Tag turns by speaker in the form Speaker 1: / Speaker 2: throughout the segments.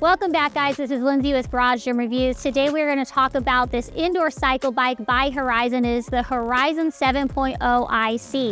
Speaker 1: Welcome back, guys. This is Lindsay with Garage Gym Reviews. Today we're going to talk about this indoor cycle bike by Horizon. It is the Horizon 7.0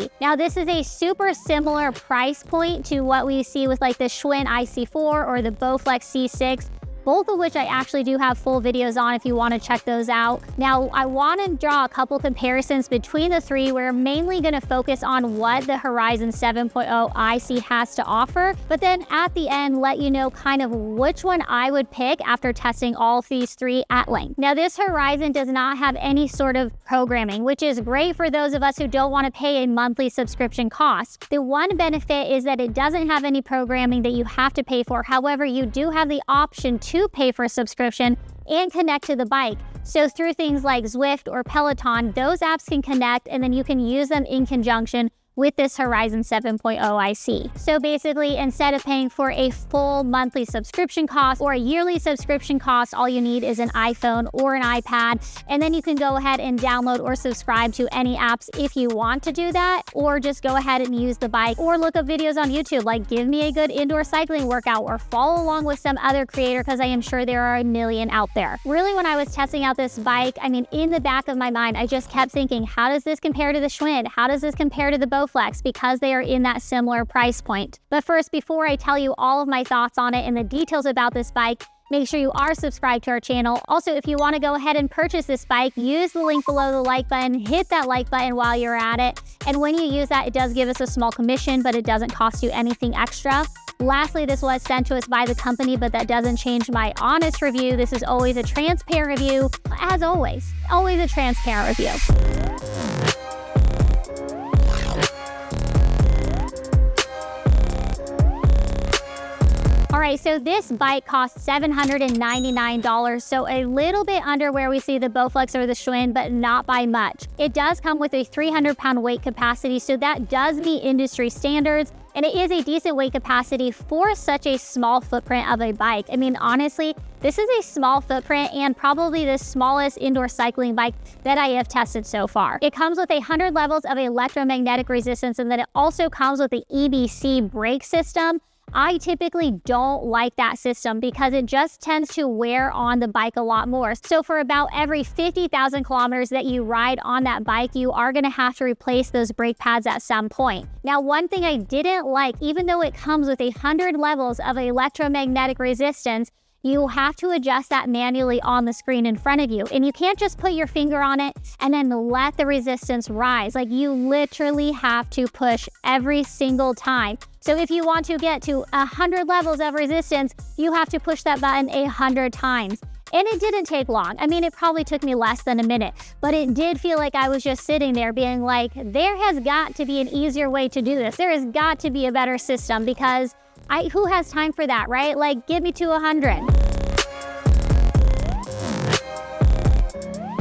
Speaker 1: IC. Now, this is a super similar price point to what we see with like the Schwinn IC4 or the Bowflex C6. Both of which I actually do have full videos on if you want to check those out. Now, I want to draw a couple comparisons between the three. We're mainly going to focus on what the Horizon 7.0 IC has to offer, but then at the end, let you know kind of which one I would pick after testing all of these three at length. Now, this Horizon does not have any sort of programming, which is great for those of us who don't want to pay a monthly subscription cost. The one benefit is that it doesn't have any programming that you have to pay for. However, you do have the option to pay for a subscription and connect to the bike. So through things like Zwift or Peloton, those apps can connect and then you can use them in conjunction with this Horizon 7.0 IC. So basically, instead of paying for a full monthly subscription cost or a yearly subscription cost, all you need is an iPhone or an iPad, and then you can go ahead and download or subscribe to any apps if you want to do that, or just go ahead and use the bike or look up videos on YouTube, like give me a good indoor cycling workout or follow along with some other creator, because I am sure there are a million out there. Really, when I was testing out this bike, I mean, in the back of my mind, I just kept thinking, how does this compare to the Schwinn? How does this compare to the Bowflex? Because they are in that similar price point. But first, before I tell you all of my thoughts on it and the details about this bike, make sure you are subscribed to our channel. Also, if you want to go ahead and purchase this bike, use the link below the like button, hit that like button while you're at it. And when you use that, it does give us a small commission, but it doesn't cost you anything extra. Lastly, this was sent to us by the company, but that doesn't change my honest review. This is always a transparent review. As always a transparent review. All right, so this bike costs $799, so a little bit under where we see the Bowflex or the Schwinn, but not by much. It does come with a 300-pound weight capacity, so that does meet industry standards, and it is a decent weight capacity for such a small footprint of a bike. I mean, honestly, this is a small footprint and probably the smallest indoor cycling bike that I have tested so far. It comes with 100 levels of electromagnetic resistance, and then it also comes with the EBC brake system. I typically don't like that system because it just tends to wear on the bike a lot more. So for about every 50,000 kilometers that you ride on that bike, you are going to have to replace those brake pads at some point. Now, one thing I didn't like, even though it comes with 100 levels of electromagnetic resistance, you have to adjust that manually on the screen in front of you. And you can't just put your finger on it and then let the resistance rise. Like, you literally have to push every single time. So if you want to get to 100 levels of resistance, you have to push that button 100 times. And it didn't take long. I mean, it probably took me less than a minute, but it did feel like I was just sitting there being like, there has got to be an easier way to do this. There has got to be a better system, because who has time for that, right? Like, get me to 100.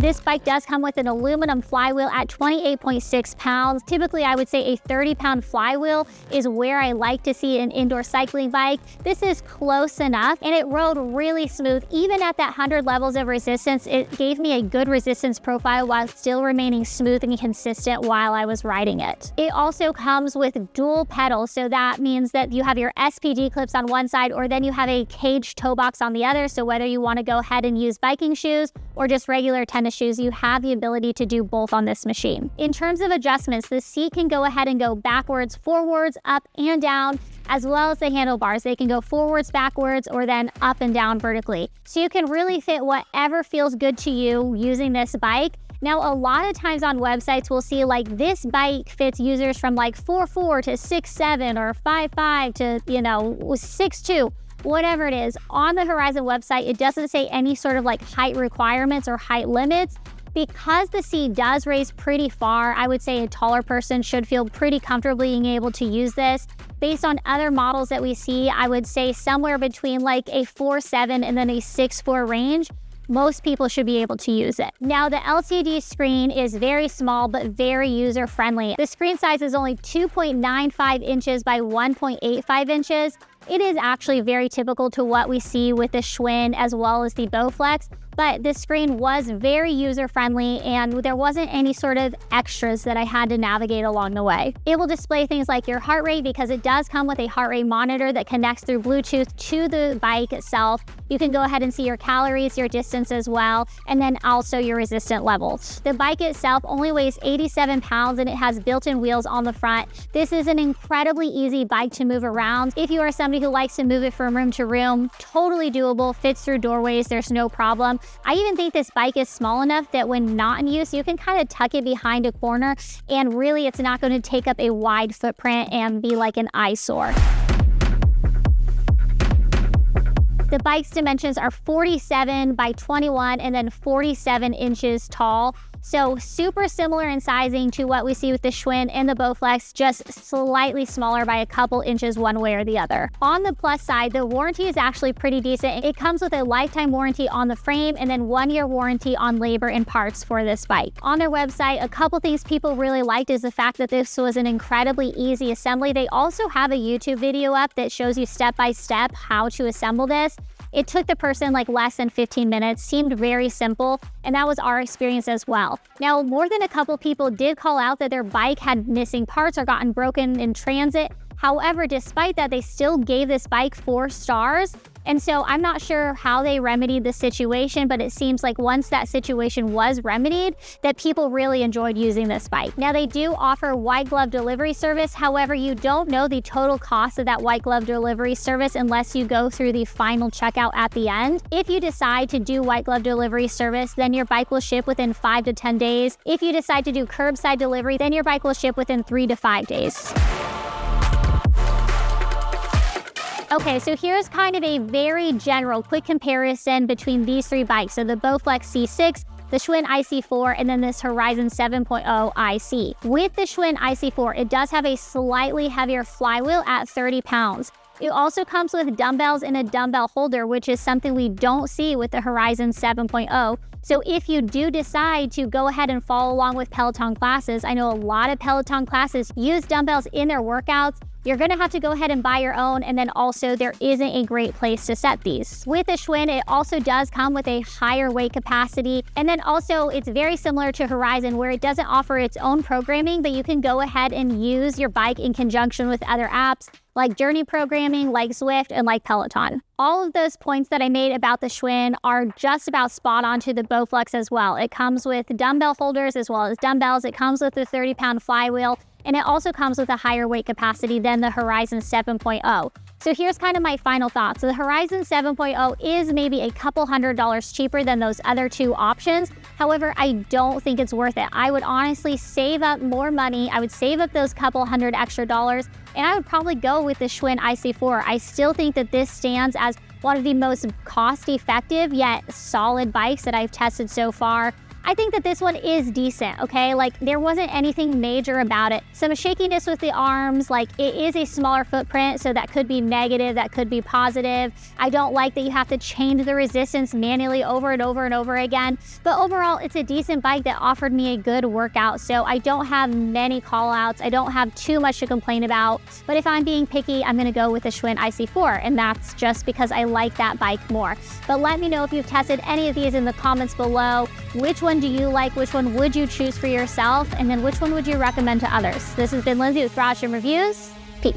Speaker 1: This bike does come with an aluminum flywheel at 28.6 pounds. Typically, I would say a 30-pound flywheel is where I like to see an indoor cycling bike. This is close enough, and it rode really smooth. Even at that 100 levels of resistance, it gave me a good resistance profile while still remaining smooth and consistent while I was riding it. It also comes with dual pedals, so that means that you have your SPD clips on one side, or then you have a caged toe box on the other. So whether you want to go ahead and use biking shoes or just regular tennis shoes, you have the ability to do both on this machine. In terms of adjustments, the seat can go ahead and go backwards, forwards, up and down, as well as the handlebars. They can go forwards, backwards, or then up and down vertically. So you can really fit whatever feels good to you using this bike. Now, a lot of times on websites, we'll see like this bike fits users from like 4'4" to 6'7" or 5'5" to, 6'2". Whatever it is. On the Horizon website, it doesn't say any sort of like height requirements or height limits. Because the seat does raise pretty far, I would say a taller person should feel pretty comfortable being able to use this. Based on other models that we see, I would say somewhere between like a 4'7" and then a 6'4" range. Most people should be able to use it. Now, the LCD screen is very small but very user-friendly. The screen size is only 2.95 inches by 1.85 inches. it is actually very typical to what we see with the Schwinn as well as the Bowflex, but this screen was very user-friendly and there wasn't any sort of extras that I had to navigate along the way. It will display things like your heart rate because it does come with a heart rate monitor that connects through Bluetooth to the bike itself. You can go ahead and see your calories, your distance as well, and then also your resistance levels. The bike itself only weighs 87 pounds and it has built-in wheels on the front. This is an incredibly easy bike to move around. If you are somebody who likes to move it from room to room, totally doable, fits through doorways, there's no problem. I even think this bike is small enough that when not in use, you can kind of tuck it behind a corner and really it's not going to take up a wide footprint and be like an eyesore. The bike's dimensions are 47 by 21 and then 47 inches tall. So super similar in sizing to what we see with the Schwinn and the Bowflex, just slightly smaller by a couple inches one way or the other. On the plus side, the warranty is actually pretty decent. It comes with a lifetime warranty on the frame and then 1-year warranty on labor and parts for this bike. On their website, a couple things people really liked is the fact that this was an incredibly easy assembly. They also have a YouTube video up that shows you step by step how to assemble this. It took the person like less than 15 minutes, seemed very simple, and that was our experience as well. Now, more than a couple people did call out that their bike had missing parts or gotten broken in transit. However, despite that, they still gave this bike 4 stars. And so I'm not sure how they remedied the situation, but it seems like once that situation was remedied, that people really enjoyed using this bike. Now, they do offer white glove delivery service. However, you don't know the total cost of that white glove delivery service unless you go through the final checkout at the end. If you decide to do white glove delivery service, then your bike will ship within 5 to 10 days. If you decide to do curbside delivery, then your bike will ship within 3 to 5 days. Okay, so here's kind of a very general quick comparison between these 3 bikes. So the Bowflex C6, the Schwinn IC4, and then this Horizon 7.0 IC. With the Schwinn IC4, it does have a slightly heavier flywheel at 30 pounds. It also comes with dumbbells and a dumbbell holder, which is something we don't see with the Horizon 7.0. So if you do decide to go ahead and follow along with Peloton classes, I know a lot of Peloton classes use dumbbells in their workouts. You're gonna have to go ahead and buy your own, and then also there isn't a great place to set these. With the Schwinn, it also does come with a higher weight capacity, and then also it's very similar to Horizon where it doesn't offer its own programming, but you can go ahead and use your bike in conjunction with other apps like Journey programming, like Zwift, and like Peloton. All of those points that I made about the Schwinn are just about spot on to the Bowflex as well. It comes with dumbbell holders as well as dumbbells. It comes with a 30-pound flywheel, and it also comes with a higher weight capacity than the Horizon 7.0. So here's kind of my final thoughts. So the Horizon 7.0 is maybe a couple $100s cheaper than those other 2 options. However, I don't think it's worth it. I would honestly save up more money. I would save up those couple $100 extra, and I would probably go with the Schwinn IC4. I still think that this stands as one of the most cost-effective yet solid bikes that I've tested so far. I think that this one is decent, okay? Like, there wasn't anything major about it. Some shakiness with the arms, like, it is a smaller footprint, so that could be negative, that could be positive. I don't like that you have to change the resistance manually over and over and over again. But overall, it's a decent bike that offered me a good workout, so I don't have many call-outs. I don't have too much to complain about. But if I'm being picky, I'm gonna go with the Schwinn IC4, and that's just because I like that bike more. But let me know if you've tested any of these in the comments below. Which one do you like? Which one would you choose for yourself? And then which one would you recommend to others? This has been Lindsay with Garage Gym Reviews. Peace.